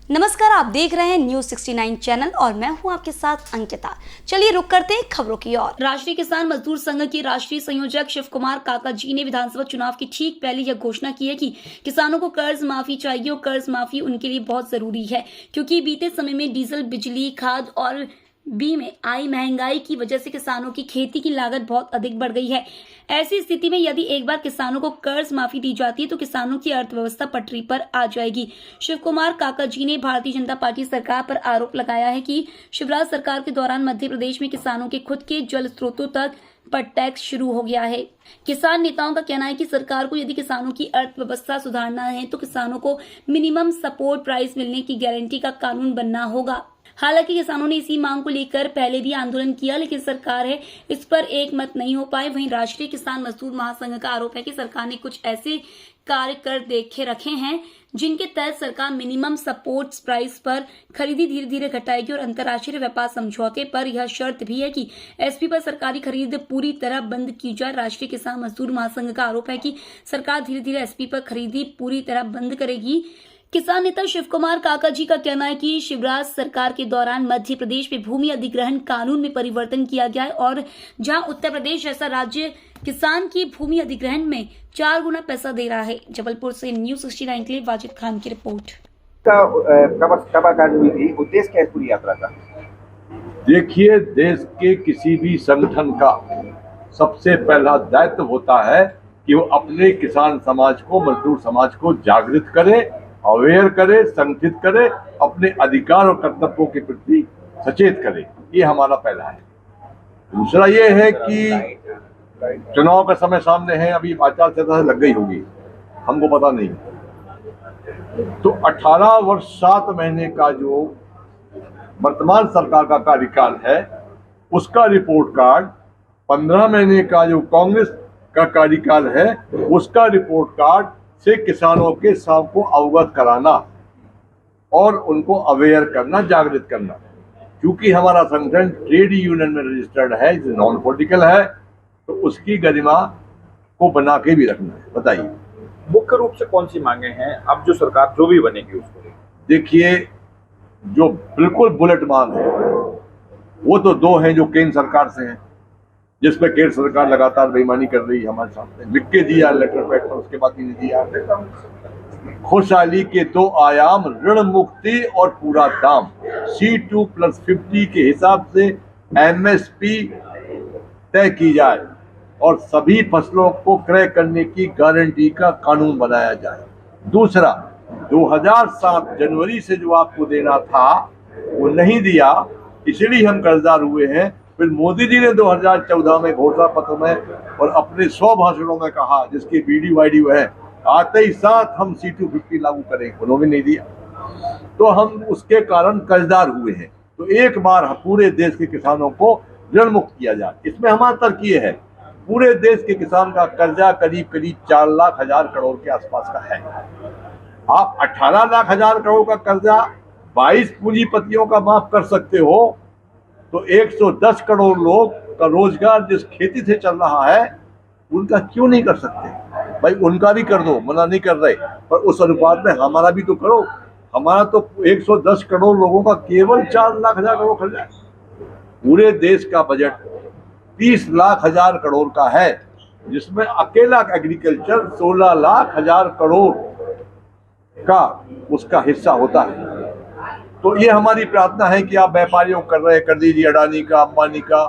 नमस्कार, आप देख रहे हैं न्यूज 69 चैनल और मैं हूं आपके साथ अंकिता। चलिए रुक करते हैं खबरों की ओर। राष्ट्रीय किसान मजदूर संघ के राष्ट्रीय संयोजक शिव कुमार काका जी ने विधानसभा चुनाव की ठीक पहले यह घोषणा की है कि किसानों को कर्ज माफी चाहिए और कर्ज माफी उनके लिए बहुत जरूरी है, क्योंकि बीते समय में डीजल, बिजली, खाद और बी में आई महंगाई की वजह से किसानों की खेती की लागत बहुत अधिक बढ़ गई है। ऐसी स्थिति में यदि एक बार किसानों को कर्ज माफी दी जाती है तो किसानों की अर्थव्यवस्था पटरी पर आ जाएगी। शिव कुमार काका जी ने भारतीय जनता पार्टी सरकार पर आरोप लगाया है कि शिवराज सरकार के दौरान मध्य प्रदेश में किसानों के खुद के जल स्रोतों तक पर टैक्स शुरू हो गया है। किसान नेताओं का कहना है कि सरकार को यदि किसानों की अर्थव्यवस्था सुधारना है तो किसानों को मिनिमम सपोर्ट प्राइस मिलने की गारंटी का कानून बनना होगा। हालांकि किसानों ने इसी मांग को लेकर पहले भी आंदोलन किया, लेकिन सरकार है इस पर एक मत नहीं हो पाए। वहीं राष्ट्रीय किसान मजदूर महासंघ का आरोप है कि सरकार ने कुछ ऐसे कार्य कर देखे रखे हैं जिनके तहत सरकार मिनिमम सपोर्ट प्राइस पर खरीदी धीरे धीरे घटाएगी और अंतर्राष्ट्रीय व्यापार समझौते पर यह शर्त भी है कि एसपी पर सरकारी खरीद पूरी तरह बंद की जाए। राष्ट्रीय किसान मजदूर महासंघ का आरोप है कि सरकार धीरे धीरे एसपी पर खरीदी पूरी तरह बंद करेगी। किसान नेता शिव कुमार काका जी का कहना है कि शिवराज सरकार के दौरान मध्य प्रदेश में भूमि अधिग्रहण कानून में परिवर्तन किया गया है और जहां उत्तर प्रदेश जैसा राज्य किसान की भूमि अधिग्रहण में 4 गुना पैसा दे रहा है। जबलपुर से न्यूज 69 के लिए वाजिद खान की रिपोर्ट। हुई थी, उद्देश्य क्या है पूरी यात्रा का? देखिए, देश के किसी भी संगठन का सबसे पहला दायित्व होता है कि वो अपने किसान समाज को, मजदूर समाज को जागृत करे, अवेयर करे, संगठित करे, अपने अधिकार और कर्तव्यों के प्रति सचेत करे। ये हमारा पहला है। दूसरा ये है कि चुनाव का समय सामने है, अभी आचार संहिता लग गई होगी, हमको पता नहीं। तो 18 वर्ष 7 महीने का जो वर्तमान सरकार का कार्यकाल है उसका रिपोर्ट कार्ड, 15 महीने का जो कांग्रेस का कार्यकाल है उसका रिपोर्ट कार्ड से किसानों के सबको अवगत कराना और उनको अवेयर करना, जागृत करना। क्योंकि हमारा संगठन ट्रेड यूनियन में रजिस्टर्ड है, नॉन पॉलिटिकल है, तो उसकी गरिमा को बना के भी रखना है। बताइए, मुख्य रूप से कौन सी मांगे हैं अब जो सरकार जो भी बनेगी उसको? देखिए, जो बिल्कुल बुलेट मांग है वो तो 2 हैं जो केंद्र सरकार से हैं, जिसमें केंद्र सरकार लगातार बेईमानी कर रही है हमारे सामने। लिख के दिया लेटर पैड पर, उसके बाद ही नहीं दिया। खुशहाली के 2 आयाम, ऋण मुक्ति और पूरा दाम, C2+50 के हिसाब से MSP तय की जाए और सभी फसलों को क्रय करने की गारंटी का कानून बनाया जाए। दूसरा, 2007 जनवरी से जो आपको देना था वो नहीं दिया, इसलिए हम कर्जदार हुए हैं। फिर मोदी जी ने 2014 में घोषणा पत्र में और अपने 100 भाषणों में कहा, जिसकी वीडियो है, आते ही साथ हम C250 लागू करेंगे, उन्होंने नहीं दिया। तो हम उसके कारण कर्जदार हुए हैं। तो एक बार पूरे देश के किसानों को ऋण मुक्त किया जाए। इसमें हमारा तर्क ये है, पूरे देश के किसान का कर्जा करीब 4 लाख हजार करोड़ के आसपास का है। आप 18 लाख हजार करोड़ का कर्जा 22 पूंजीपतियों का माफ कर सकते हो, तो 110 करोड़ लोग का रोजगार जिस खेती से चल रहा है उनका क्यों नहीं कर सकते? भाई उनका भी कर दो, मना नहीं कर रहे, पर उस अनुपात में हमारा भी तो करो। हमारा तो 110 करोड़ लोगों का केवल 4 लाख हजार करोड़ खर्चा है। पूरे देश का बजट 30 लाख हजार करोड़ का है, जिसमें अकेला एग्रीकल्चर 16 लाख हजार करोड़ का उसका हिस्सा होता है। तो ये हमारी प्रार्थना है कि आप व्यापारियों कर दीजिए, अडानी का, अंबानी का,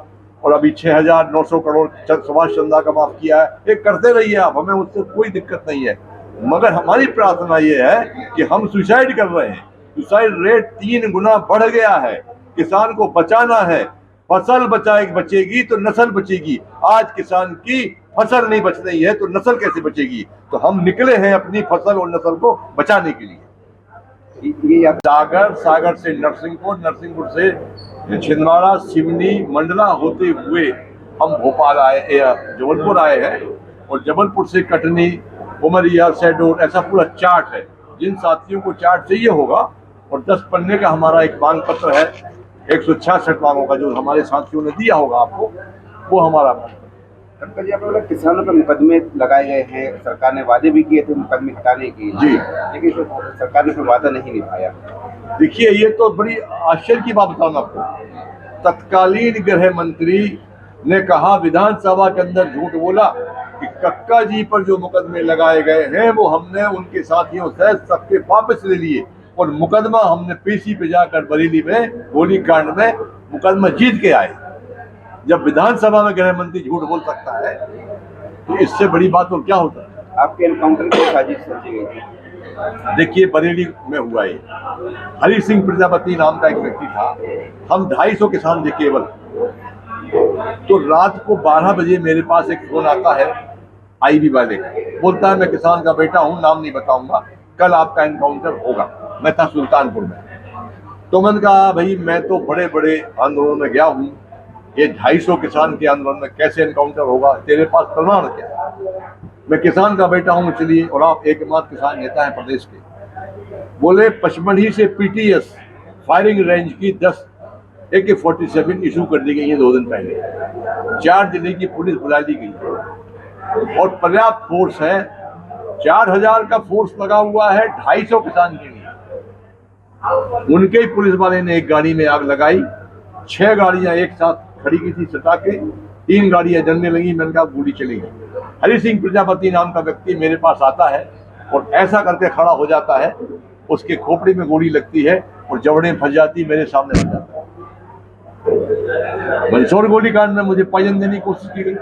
और अभी 6,900 करोड़ सुभाष चंद्रा का माफ किया है। ये करते रहिए आप, हमें उससे कोई दिक्कत नहीं है। मगर हमारी प्रार्थना ये है कि हम सुसाइड कर रहे हैं, सुसाइड रेट 3 गुना बढ़ गया है। किसान को बचाना है, फसल बचेगी तो नस्ल बचेगी। आज किसान की फसल नहीं बच रही है तो नस्ल कैसे बचेगी? तो हम निकले हैं अपनी फसल और नस्ल को बचाने के लिए। ये सागर से नरसिंहपुर, नरसिंहपुर से छिंदवाड़ा, सिवनी, मंडला होते हुए हम भोपाल आए, जबलपुर आए हैं, और जबलपुर से कटनी, उमरिया, शहडोल, ऐसा पूरा चार्ट है। जिन साथियों को चार्ट चाहिए होगा, और 10 पन्ने का हमारा एक मांग पत्र है, 166 मांगों का, जो हमारे साथियों ने दिया होगा आपको, वो हमारा कक्का जी, आपने बोला किसानों पर मुकदमे लगाए गए हैं, सरकार ने वादे भी किए थे मुकदमे हटाने के, जी। लेकिन सरकार ने कोई वादा नहीं निभाया। देखिए, ये तो बड़ी आश्चर्य की बात बताऊं आपको। तत्कालीन गृह मंत्री ने कहा, विधानसभा के अंदर झूठ बोला कि कक्का जी पर जो मुकदमे लगाए गए हैं वो हमने उनके साथियों से सबके वापस ले लिए और मुकदमा हमने पेशी पे जाकर बरेली में गोलीकांड में मुकदमा जीत के आए। जब विधानसभा में गृह मंत्री झूठ बोल सकता है तो इससे बड़ी बात और क्या होता है। आपके एनकाउंटर की साजिश रची गई थी। देखिए, बरेली में हुआ ये, हरि सिंह प्रजापति नाम का एक व्यक्ति था, हम 250 किसान थे केवल। तो रात को 12 बजे मेरे पास एक फोन आता है आईबी वाले का, बोलता है मैं किसान का बेटा हूं, नाम नहीं बताऊंगा, कल आपका एनकाउंटर होगा। मैं था सुल्तानपुर में। तो मैंने कहा, भाई मैं तो बड़े बड़े आंदोलन में गया हूं, ये 250 किसान के आंदोलन में कैसे एनकाउंटर होगा, तेरे पास प्रमाण क्या है? मैं किसान का बेटा हूं चलिए, और आप एकमात्र किसान नेता है प्रदेश के। बोले पचमढ़ी से पीटीएस फायरिंग रेंज की 10 AK-47 इशू कर दी गई है 2 दिन पहले। 4 जिले की पुलिस बुला ली गई है और पर्याप्त फोर्स है। 4000 का फोर्स लगा हुआ है 250 किसान के लिए। उनके ही पुलिस वाले ने एक गाड़ी में आग लगाई, 6 गाड़ियां एक साथ खड़ी की थी सटा के, 3 गाड़ियां जलने लगी। मैंने कहा गोली चलेगी। हरि सिंह प्रजापति नाम का व्यक्ति मेरे पास आता है और ऐसा करके खड़ा हो जाता है, उसके खोपड़ी में गोली लगती है और जबड़े फंस जाती, मेरे सामने फंस जाता है। मंदसौर गोलीकांड में मुझे पॉइजन देने की कोशिश की गई,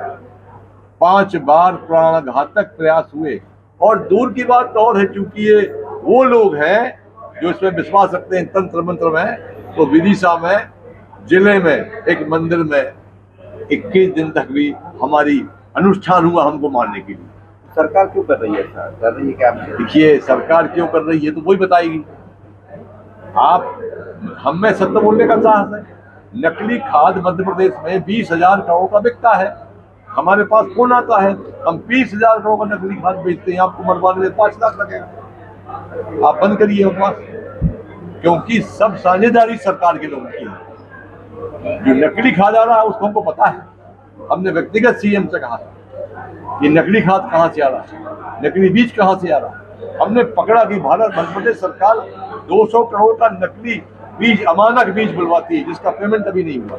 5 बार प्राणघातक प्रयास हुए। और दूर की बात और है, चूंकि ये वो लोग हैं जो इसमें विश्वास रखते हैं तंत्र मंत्र में, तो विदिशा में जिले में एक मंदिर में 21 दिन तक भी हमारी अनुष्ठान हुआ हमको मारने के लिए। सरकार क्यों कर रही है ऐसा? कर रही है क्या आपसे? देखिए, सरकार क्यों कर रही है तो वही बताएगी। आप हम में सत्य बोलने का साहस है। नकली खाद मध्य प्रदेश में 20,000 करोड़ का बिकता है। हमारे पास फोन आता है, हम 20,000 करोड़ का नकली खाद बेचते हैं, आपको मरवाने में 5 लाख लगेगा। आप बंद करिए बकवास, क्योंकि सब साझेदारी सरकार के लोगों की है। जो नकली खाद आ रहा है उसको हमको पता है। हमने व्यक्तिगत सीएम से कहा कि नकली खाद कहाँ से आ रहा है, नकली बीज कहाँ से आ रहा है। हमने पकड़ा कि भारत मध्य प्रदेश सरकार 200 करोड़ का नकली बीज, अमानक बीज बुलवाती है, जिसका पेमेंट अभी नहीं हुआ।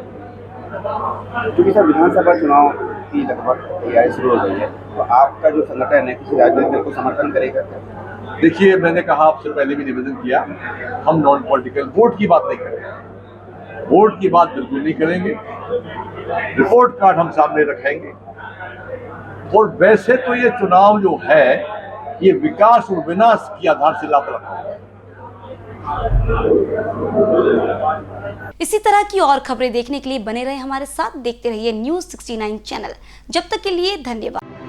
क्योंकि सर विधानसभा चुनाव की लगभग तैयारी शुरू हो गई है, तो आपका जो संगठन है किसी राजनीतिक दल को समर्थन करेगा क्या? देखिए, मैंने कहा आपसे पहले भी निवेदन किया, हम नॉन पॉलिटिकल वोट की बात नहीं करेंगे, वोट की बात बिल्कुल नहीं करेंगे। रिपोर्ट कार्ड हम सामने रखेंगे। और वैसे तो ये चुनाव जो है ये विकास और विनाश की आधारशिला पर रखा हुआ है। इसी तरह की और खबरें देखने के लिए बने रहे हमारे साथ, देखते रहिए News 69 चैनल। जब तक के लिए धन्यवाद।